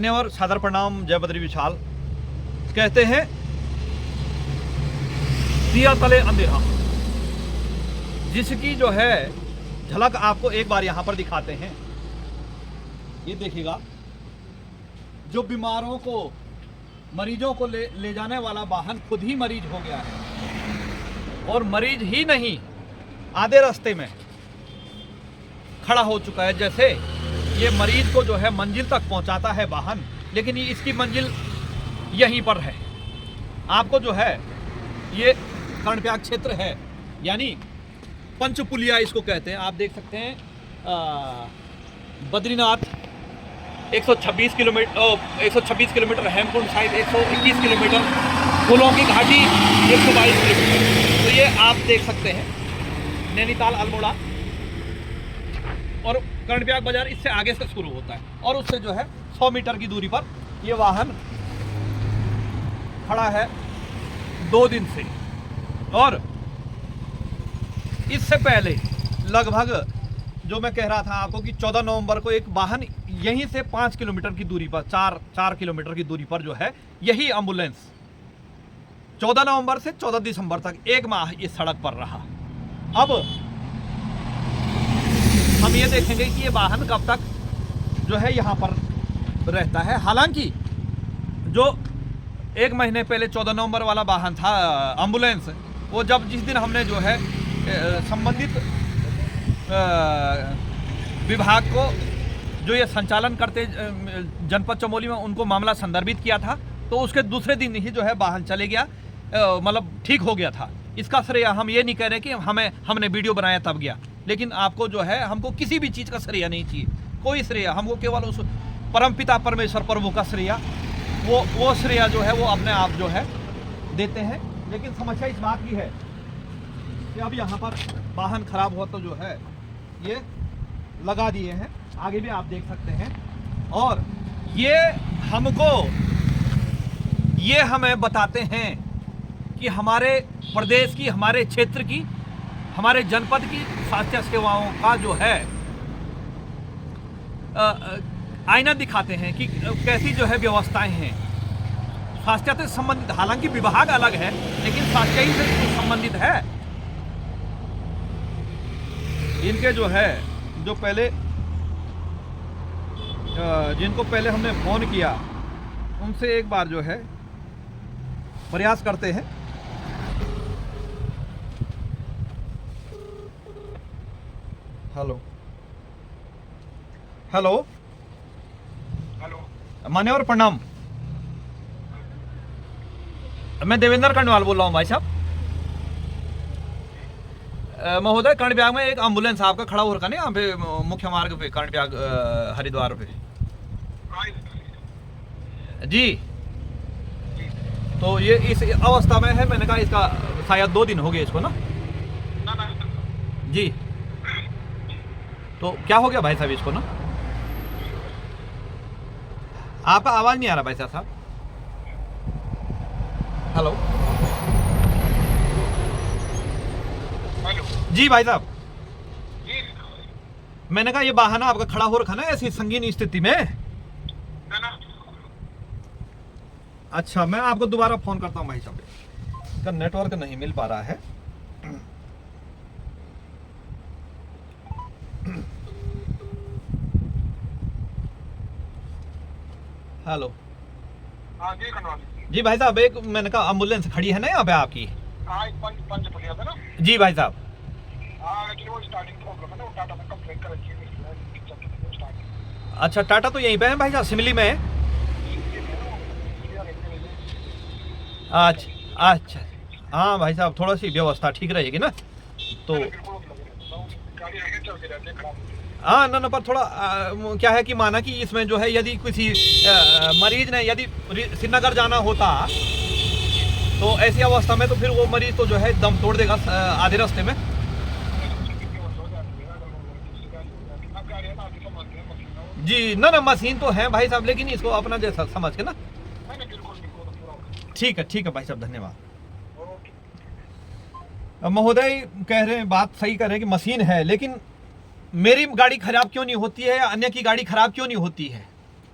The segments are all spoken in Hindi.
मान्यवर सादर प्रणाम, जय बद्री विशाल। कहते हैं दिया तले अंधेरा, जिसकी जो है झलक आपको एक बार यहां पर दिखाते हैं। ये देखिएगा, जो बीमारों को, मरीजों को ले जाने वाला वाहन खुद ही मरीज हो गया है, और मरीज ही नहीं, आधे रास्ते में खड़ा हो चुका है। जैसे ये मरीज को जो है मंजिल तक पहुंचाता है वाहन, लेकिन इसकी मंजिल यहीं पर है। आपको जो है ये कर्णप्रयाग क्षेत्र है, यानी पंचपुलिया इसको कहते हैं। आप देख सकते हैं बद्रीनाथ 126 किलोमीटर, हेमकुंड साहिब 121 किलोमीटर, फूलों की घाटी 122 किलोमीटर। तो ये आप देख सकते हैं नैनीताल, अल्मोड़ा और कर्णप्रयाग बाजार इससे आगे से शुरू होता है, और उससे जो है 100 मीटर की दूरी पर ये वाहन खड़ा है 2 दिन से। और इससे पहले लगभग जो मैं कह रहा था आपको कि 14 नवंबर को एक वाहन यहीं से 5 किलोमीटर की दूरी पर, 4 किलोमीटर की दूरी पर जो है यही एम्बुलेंस 14 नवंबर से 14 दिसंबर तक 1 माह इस सड़क पर रहा। अब हम ये देखेंगे कि ये वाहन कब तक जो है यहाँ पर रहता है। हालांकि जो 1 महीने पहले 14 नवंबर वाला वाहन था एम्बुलेंस, वो जब जिस दिन हमने जो है संबंधित विभाग को जो ये संचालन करते जनपद चमोली में उनको मामला संदर्भित किया था, तो उसके दूसरे दिन ही जो है वाहन चले गया, मतलब ठीक हो गया था। इसका श्रेय हम ये नहीं कह रहे कि हमने वीडियो बनाया तब गया, लेकिन आपको जो है हमको किसी भी चीज़ का श्रेय नहीं चाहिए, कोई श्रेय हमको केवल उस परमपिता परमेश्वर प्रभु का श्रेय, वो श्रेय जो है वो अपने आप जो है देते हैं। लेकिन समस्या इस बात की है कि अब यहाँ पर वाहन खराब हुआ तो जो है ये लगा दिए हैं, आगे भी आप देख सकते हैं। और ये हमें बताते हैं कि हमारे प्रदेश की, हमारे क्षेत्र की, हमारे जनपद की स्वास्थ्य सेवाओं का जो है आईना दिखाते हैं कि कैसी जो है व्यवस्थाएं हैं स्वास्थ्य से संबंधित। हालांकि विभाग अलग है, लेकिन स्वास्थ्य ही से संबंधित है। इनके जो है, जो पहले जिनको पहले हमने फ़ोन किया, उनसे एक बार जो है प्रयास करते हैं। हेलो हेलो हेलो, मान्यवर प्रणाम, मैं देवेंद्र कर्णवाल बोल रहा हूँ भाई साहब। महोदय, कर्णप्रयाग में एक एम्बुलेंस आपका खड़ा हो रखा है यहाँ पे मुख्य मार्ग पे, कर्णप्रयाग हरिद्वार पे जी। तो ये इस अवस्था में है, मैंने कहा इसका शायद 2 दिन हो गए इसको ना जी। तो क्या हो गया भाई साहब इसको ना? आपका आवाज़ नहीं आ रहा भाई साहब। हेलो जी भाई साहब, मैंने कहा ये वाहन आपका खड़ा हो रखा ना ऐसी संगीन स्थिति में। अच्छा, मैं आपको दोबारा फोन करता हूँ भाई साहब, इसका नेटवर्क नहीं मिल पा रहा है। हेलो जी भाई साहब, एक मैंने कहा एम्बुलेंस खड़ी है ना यहाँ पे आपकी। जी भाई साहब, अच्छा टाटा तो यहीं पे है भाई साहब, सिमली में है। अच्छा अच्छा, हाँ भाई साहब, थोड़ा सी व्यवस्था ठीक रहेगी ना तो। हाँ ना पर थोड़ा क्या है कि माना कि इसमें जो है यदि किसी मरीज ने यदि श्रीनगर जाना होता तो ऐसी अवस्था में तो फिर वो मरीज तो जो है दम तोड़ देगा आधे रास्ते में। जी ना मशीन तो है भाई साहब, लेकिन इसको अपना जैसा समझ के ना। ठीक है भाई साहब, धन्यवाद। महोदय कह रहे हैं, बात सही कह रहे हैं कि मशीन है, लेकिन मेरी गाड़ी खराब क्यों नहीं होती है या अन्य की गाड़ी खराब क्यों नहीं होती है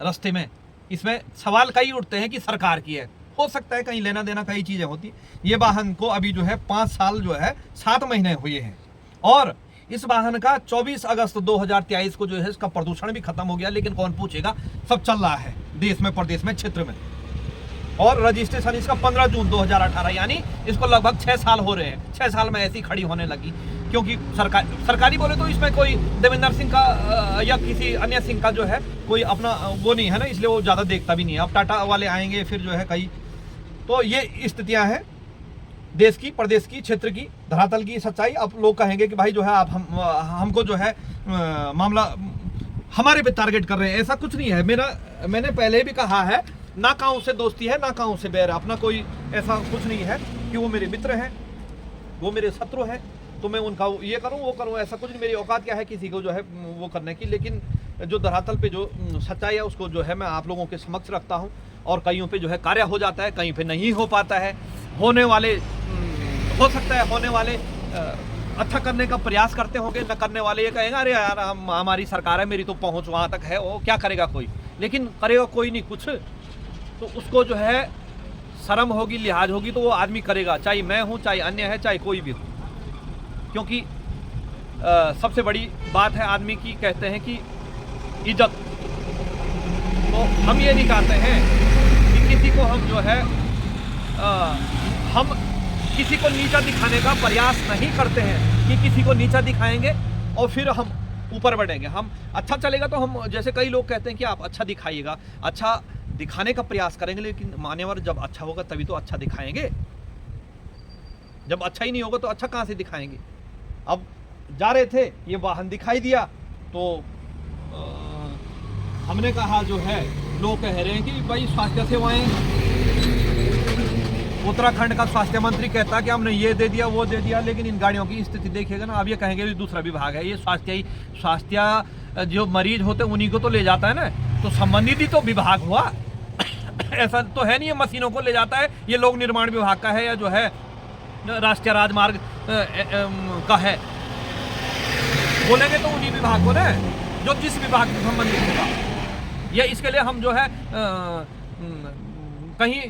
रास्ते में? इसमें सवाल कई उठते हैं कि सरकार की है, हो सकता है कहीं लेना देना कई चीजें होती। ये वाहन को अभी जो है 5 साल जो है 7 महीने हुए हैं और इस वाहन का 24 अगस्त 2023 को जो है इसका प्रदूषण भी खत्म हो गया, लेकिन कौन पूछेगा, सब चल रहा है देश में, प्रदेश में, क्षेत्र में। और रजिस्ट्रेशन इसका 15 जून 2018, यानी इसको लगभग 6 साल हो रहे हैं। 6 साल में ऐसी खड़ी होने लगी, क्योंकि सरकारी बोले तो इसमें कोई देवेंद्र सिंह का या किसी अन्य सिंह का जो है कोई अपना वो नहीं है ना, इसलिए वो ज़्यादा देखता भी नहीं है। अब टाटा वाले आएंगे फिर जो है कई, तो ये स्थितियाँ हैं देश की, प्रदेश की, क्षेत्र की, धरातल की सच्चाई। अब लोग कहेंगे कि भाई जो है आप हमको जो है मामला हमारे पे टारगेट कर रहे हैं। ऐसा कुछ नहीं है। मैंने पहले भी कहा है, ना काऊ से दोस्ती है ना काऊ से बैर, अपना कोई ऐसा कुछ नहीं है कि वो मेरे मित्र हैं, वो मेरे शत्रु हैं तो मैं उनका ये करूं वो करूं, ऐसा कुछ नहीं। मेरी औकात क्या है किसी को जो है वो करने की। लेकिन जो धरातल पे जो सच्चाई है उसको जो है मैं आप लोगों के समक्ष रखता हूं। और कईयों पे जो है कार्य हो जाता है, कहीं पे नहीं हो पाता है। होने वाले हो सकता है होने वाले अच्छा करने का प्रयास करते होंगे, न करने वाले ये कहेंगे अरे यार हमारी सरकार है, मेरी तो पहुंच वहां तक है, वो क्या करेगा कोई। लेकिन करेगा कोई नहीं कुछ, तो उसको जो है शर्म होगी, लिहाज होगी, तो वो आदमी करेगा, चाहे मैं हूं, चाहे अन्य है, चाहे कोई भी हो। क्योंकि सबसे बड़ी बात है आदमी की, कहते हैं कि इज्जत। तो हम ये नहीं कहते हैं कि किसी को हम जो है हम किसी को नीचा दिखाने का प्रयास नहीं करते हैं कि किसी को नीचा दिखाएंगे और फिर हम ऊपर बढ़ेंगे। हम अच्छा चलेगा तो हम, जैसे कई लोग कहते हैं कि आप अच्छा दिखाइएगा, अच्छा दिखाने का प्रयास करेंगे, लेकिन मान्यवर जब अच्छा होगा तभी तो अच्छा दिखाएंगे। जब अच्छा ही नहीं होगा तो अच्छा कहाँ से दिखाएंगे। अब जा रहे थे, ये वाहन दिखाई दिया तो हमने कहा जो है, लोग कह रहे हैं कि भाई स्वास्थ्य सेवाएं, उत्तराखंड का स्वास्थ्य मंत्री कहता कि हमने ये दे दिया वो दे दिया, लेकिन इन गाड़ियों की स्थिति देखिएगा ना, अब ये कहेंगे ये दूसरा विभाग है। ये स्वास्थ्य जो मरीज होते हैं उन्हीं को तो ले जाता है ना, तो संबंधित ही तो विभाग हुआ। ऐसा तो है नहीं ये मशीनों को ले जाता है, ये लोक निर्माण विभाग का है या जो है राष्ट्रीय राजमार्ग का है। बोलेंगे तो उन्हीं विभाग को ना, जो जिस विभाग से संबंधित होगा। ये इसके लिए हम जो है कहीं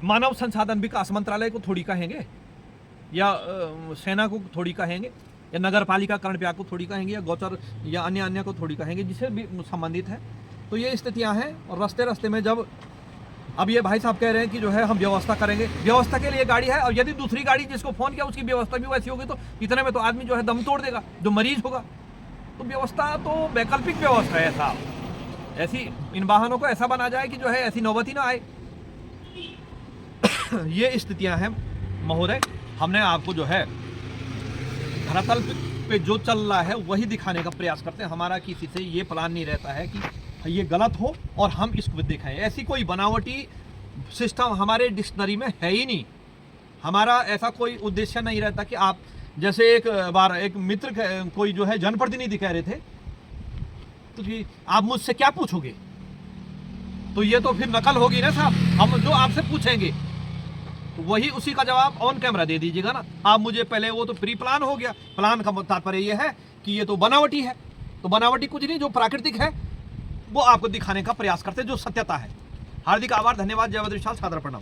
मानव संसाधन विकास मंत्रालय को थोड़ी कहेंगे, या सेना को थोड़ी कहेंगे, या नगर पालिका कर्णप्याग को थोड़ी कहेंगे, या गौचर या अन्य को थोड़ी कहेंगे, जिससे भी संबंधित है। तो ये स्थितियां हैं। और रास्ते में जब अब ये भाई साहब कह रहे हैं कि जो है हम व्यवस्था करेंगे, व्यवस्था के लिए गाड़ी है, और यदि दूसरी गाड़ी जिसको फोन किया उसकी व्यवस्था भी वैसी होगी तो इतने में तो आदमी जो है दम तोड़ देगा, जो मरीज होगा। तो व्यवस्था तो वैकल्पिक व्यवस्था है साहब, ऐसी इन वाहनों को ऐसा बना जाए कि जो है ऐसी नौबत ही ना आए। ये स्थितियां हैं महोदय। हमने आपको जो है धरातल पे जो चल रहा है वही दिखाने का प्रयास करते हैं। हमारा किसी से ये प्लान नहीं रहता है कि ये गलत हो और हम इसको दिखाएं। ऐसी कोई बनावटी सिस्टम हमारे डिक्शनरी में है ही नहीं। हमारा ऐसा कोई उद्देश्य नहीं रहता कि आप, जैसे एक बार एक मित्र कोई जो है जनप्रतिनिधि कह रहे थे तो कि आप मुझसे क्या पूछोगे, तो ये तो फिर नकल होगी ना साहब। हम जो आपसे पूछेंगे तो वही उसी का जवाब ऑन कैमरा दे दीजिएगा ना। आप मुझे पहले, वो तो प्री प्लान हो गया। प्लान का तात्पर्य ये है कि ये तो बनावटी है। तो बनावटी कुछ नहीं, जो प्राकृतिक है वो आपको दिखाने का प्रयास करते, जो सत्यता है। हार्दिक आभार, धन्यवाद, जय विशाल, सादर प्रणाम।